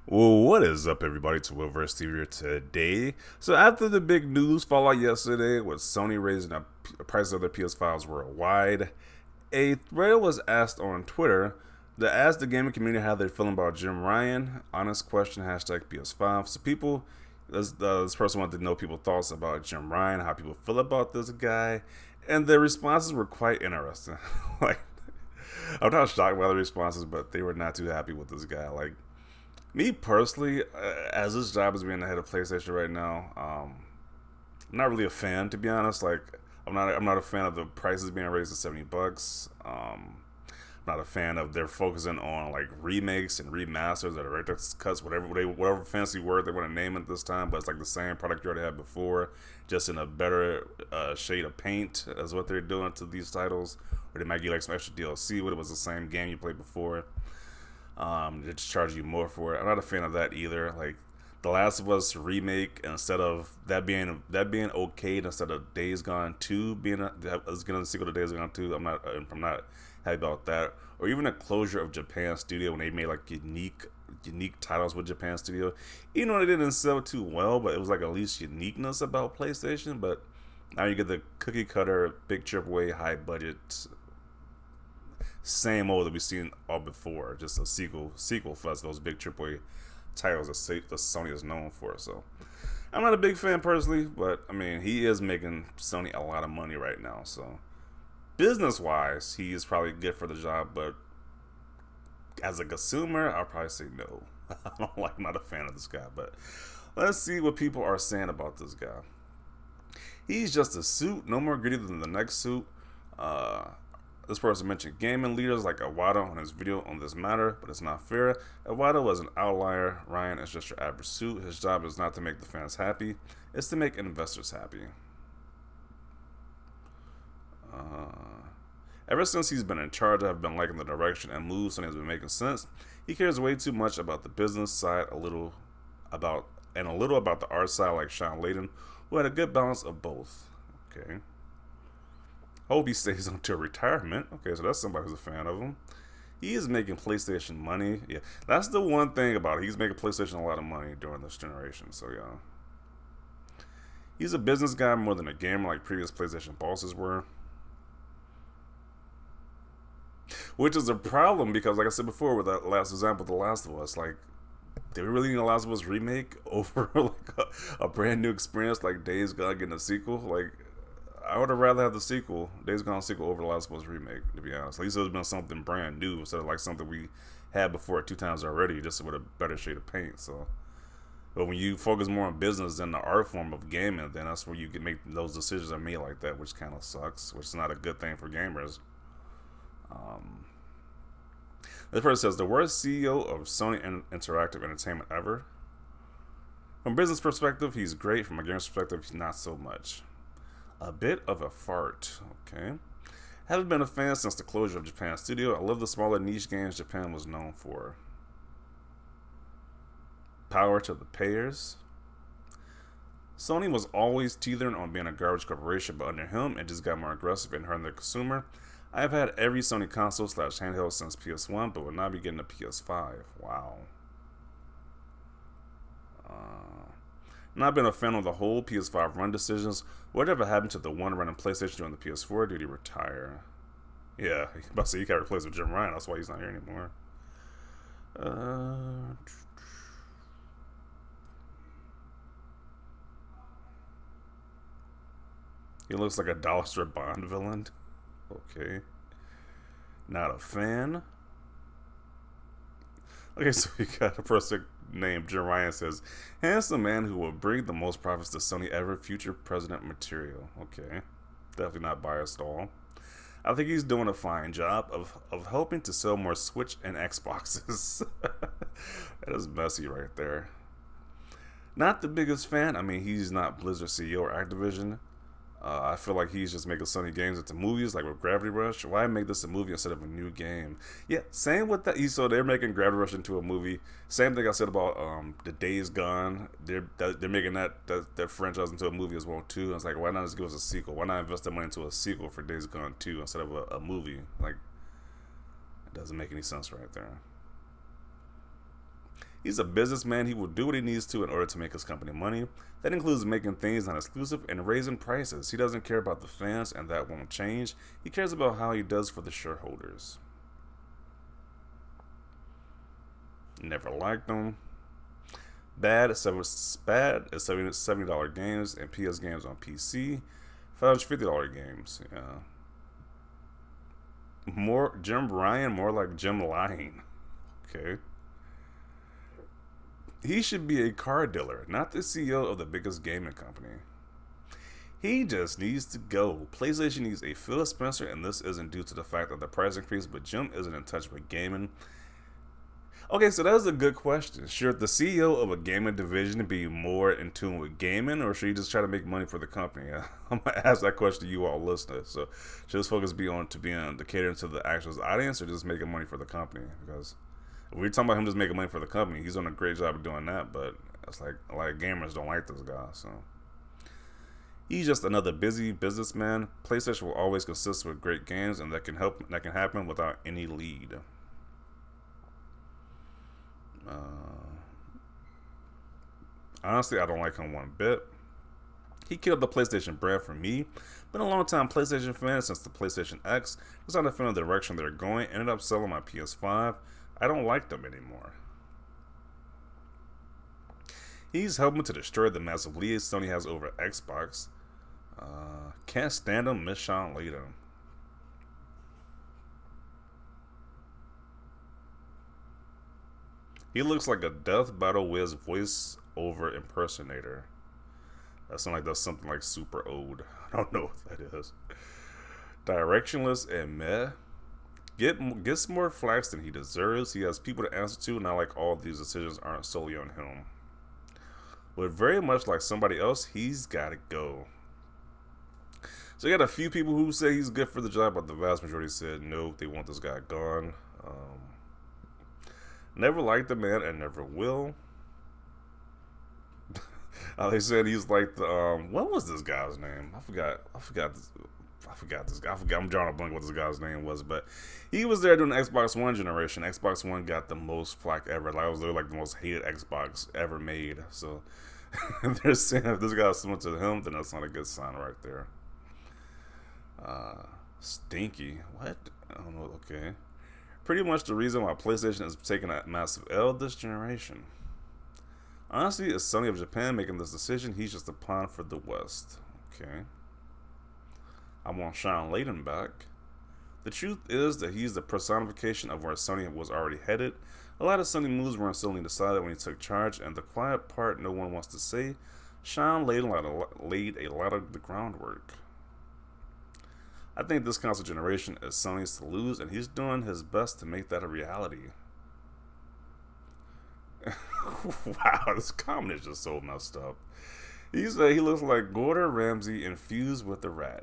Well, what is up, everybody? To Willverse TV here today. So, after the big news fallout yesterday with Sony raising the price of their PS5s worldwide, a thread was asked on Twitter to ask the gaming community how they're feeling about Jim Ryan. Honest question, hashtag PS5. So, this person wanted to know people's thoughts about Jim Ryan, how people feel about this guy, and their responses were quite interesting. like, I'm not shocked by the responses, but they were not too happy with this guy. Like, me personally, as this job is being the head of PlayStation right now, I'm not really a fan, to be honest. Like, I'm not a fan of the prices being raised to $70. I'm not a fan of their focusing on like remakes and remasters or director's cuts, whatever fancy word they want to name it this time. But it's like the same product you already had before, just in a better shade of paint, is what they're doing to these titles. Or they might get like some extra DLC, but it was the same game you played before. They just charge you more for it. I'm not a fan of that either. Like the Last of Us remake, instead of that being okay, instead of Days Gone 2 being getting a sequel to Days Gone 2, I'm not happy about that. Or even a closure of Japan Studio when they made like unique titles with Japan Studio. Even though they didn't sell too well, but it was like at least uniqueness about PlayStation. But now you get the cookie cutter, big AAA, high budget, same old that we've seen all before. Just a sequel for those big AAA titles that Sony is known for. So I'm not a big fan personally, but I mean he is making Sony a lot of money right now. So business wise, he is probably good for the job, but as a consumer, I'll probably say no. I'm not a fan of this guy, but let's see what people are saying about this guy. He's just a suit, no more gritty than the next suit. Uh, this person mentioned gaming leaders like Iwata on his video on this matter, but it's not fair. Iwata was an outlier. Ryan is just your average suit. His job is not to make the fans happy, it's to make investors happy. Ever since he's been in charge, I've been liking the direction and moves, and has been making sense. He cares way too much about the business side, a little about the art side, like Sean Layden, who had a good balance of both. Okay. Hope he stays until retirement. Okay, so that's somebody who's a fan of him. He is making PlayStation money. Yeah, that's the one thing about it. He's making PlayStation a lot of money during this generation. So yeah, he's a business guy more than a gamer, like previous PlayStation bosses were. Which is a problem because, like I said before, with that last example, The Last of Us, like, did we really need a Last of Us remake over like a brand new experience like Days Gone getting a sequel? Like, I would have rather have the sequel, Days Gone sequel, over the Last of Us remake. To be honest, at least it would have been something brand new instead of like something we had before 2 times already, just with a better shade of paint. So, but when you focus more on business than the art form of gaming, then that's where you can make those decisions are made like that, which kind of sucks. Which is not a good thing for gamers. Um, this person says the worst CEO of Sony Interactive Entertainment ever. From a business perspective, he's great. From a gamer perspective, he's not so much. A bit of a fart. Okay. Haven't been a fan since the closure of Japan Studio. I love the smaller niche games Japan was known for. Power to the payers. Sony was always teetering on being a garbage corporation, but under him, it just got more aggressive and hurting the consumer. I've had every Sony console / handheld since PS1, but will not be getting a PS5. Wow. Not been a fan of the whole PS5 run decisions. Whatever happened to the one running PlayStation during the PS4? Did he retire? Yeah, about to say you can't replace with Jim Ryan. That's why he's not here anymore. He looks like a Dollar Store Bond villain. Okay. Not a fan. Okay, so we got a person named Jim Ryan says, handsome man who will bring the most profits to Sony ever, future president material. Okay. Definitely not biased at all. I think he's doing a fine job of helping to sell more Switch and Xboxes. That is messy right there. Not the biggest fan. I mean, he's not Blizzard CEO or Activision. I feel like he's just making Sony games into movies, like with Gravity Rush. Why make this a movie instead of a new game? Yeah, same with that. So they're making Gravity Rush into a movie. Same thing I said about the Days Gone. They're making that franchise into a movie as well too. And it's like, why not just give us a sequel? Why not invest that money into a sequel for Days Gone 2 instead of a movie? Like, it doesn't make any sense right there. He's a businessman. He will do what he needs to in order to make his company money. That includes making things non-exclusive and raising prices. He doesn't care about the fans, and that won't change. He cares about how he does for the shareholders. Never liked him. Bad is $70 games and PS games on PC. $550 games. Yeah. More Jim Ryan, more like Jim lying. Okay. He should be a car dealer, not the CEO of the biggest gaming company. He just needs to go. PlayStation needs a Phil Spencer, and this isn't due to the fact of the price increase, but Jim isn't in touch with gaming. Okay, so that's a good question. Should the CEO of a gaming division be more in tune with gaming, or should he just try to make money for the company? I'm gonna ask that question to you all listeners. So, should his focus be on the catering to the actual audience, or just making money for the company? Because if we're talking about him just making money for the company, he's done a great job of doing that. But it's like a lot of gamers don't like this guy, so he's just another busy businessman. PlayStation will always consist with great games, and that can happen without any lead. Honestly, I don't like him one bit. He killed the PlayStation brand for me. Been a long time PlayStation fan since the PlayStation X. Was not a fan of the direction they're going. Ended up selling my PS5. I don't like them anymore. He's helping to destroy the massive lead Sony has over Xbox. Can't stand him. Miss Sean Layden. He looks like a Death Battle Wiz voice-over impersonator. That sounds like that's something like super old. I don't know what that is. Directionless and meh. Gets more flack than he deserves. He has people to answer to, not like all these decisions aren't solely on him. But very much like somebody else, he's got to go. So you got a few people who say he's good for the job, but the vast majority said no, they want this guy gone. Never liked the man and never will. They said he's like the what was this guy's name? I forgot this guy. I'm drawing a blank what this guy's name was, but he was there during the Xbox One generation. Xbox One got the most flack ever. Like, it was literally like the most hated Xbox ever made. So they're saying if this guy's similar to him, then that's not a good sign right there. Stinky. What? I don't know. Okay. Pretty much the reason why PlayStation is taking a massive L this generation. Honestly, it's Sony of Japan making this decision. He's just a pawn for the West. Okay. I want Sean Layden back. The truth is that he's the personification of where Sony was already headed. A lot of Sony moves weren't suddenly decided when he took charge, and the quiet part no one wants to say, Sean Layden laid a lot of the groundwork. I think this console generation is Sony's to lose, and he's doing his best to make that a reality. Wow, this comment is just so messed up. He looks like Gordon Ramsay infused with a rat.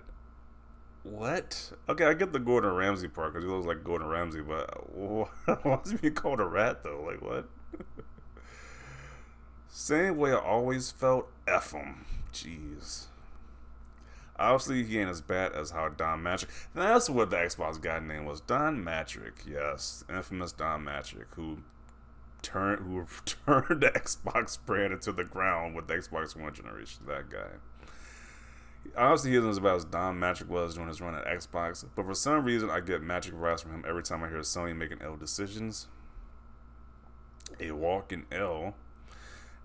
What? Okay, I get the Gordon Ramsay part because he looks like Gordon Ramsay, but why is he being called a rat though? Like what? Same way I always felt. F him. Jeez. Obviously, he ain't as bad as how Don Matrick. That's what the Xbox guy name was. Don Matrick, yes, infamous Don Matrick, who turned the Xbox brand into the ground with the Xbox One generation. That guy. Obviously, he isn't as bad as Don Matrick was during his run at Xbox, but for some reason, I get Matrick vibes from him every time I hear Sony making L decisions. A walking L.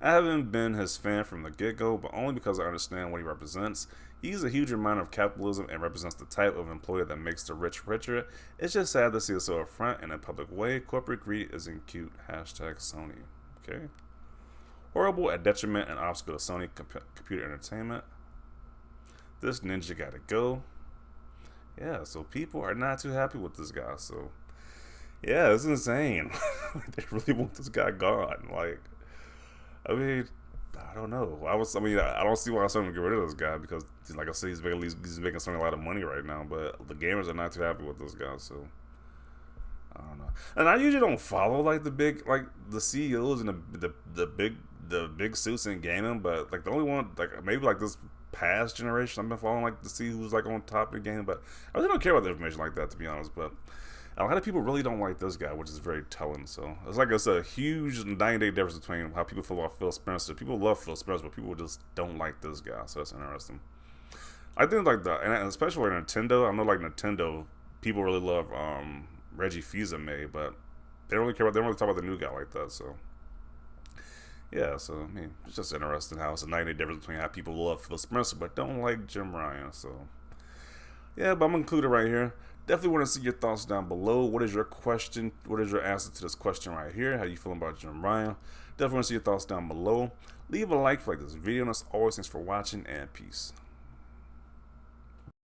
I haven't been his fan from the get-go, but only because I understand what he represents. He's a huge reminder of capitalism and represents the type of employer that makes the rich richer. It's just sad to see it so upfront in a public way. Corporate greed isn't cute. Hashtag Sony. Okay. Horrible at detriment and obstacle to Sony computer entertainment. This ninja gotta go. Yeah, so people are not too happy with this guy. So, yeah, it's insane. They really want this guy gone. Like, I mean, I don't know. I don't see why Sony would get rid of this guy because, like I said, he's making Sony a lot of money right now. But the gamers are not too happy with this guy, so I don't know. And I usually don't follow like the CEOs and the big suits in gaming, but like the only one like maybe like this past generation I've been following like to see who's like on top of the game. But I really don't care about the information like that, to be honest. But A lot of people really don't like this guy, which is very telling. So it's a huge 9-day difference between how people feel about Phil Spencer. People love Phil Spencer, but people just don't like this guy. So that's interesting. I think like and especially like Nintendo. I know like Nintendo, people really love Reggie Fils-Aimé, but they don't really care about. They don't really talk about the new guy like that. So yeah, so I mean, it's just interesting how it's a 9-day difference between how people love Phil Spencer but don't like Jim Ryan. So yeah, but I'm gonna include it right here. Definitely want to see your thoughts down below. What is your question? What is your answer to this question right here? How you feeling about Jim Ryan? Definitely want to see your thoughts down below. Leave a like if you like this video. And as always, thanks for watching and peace.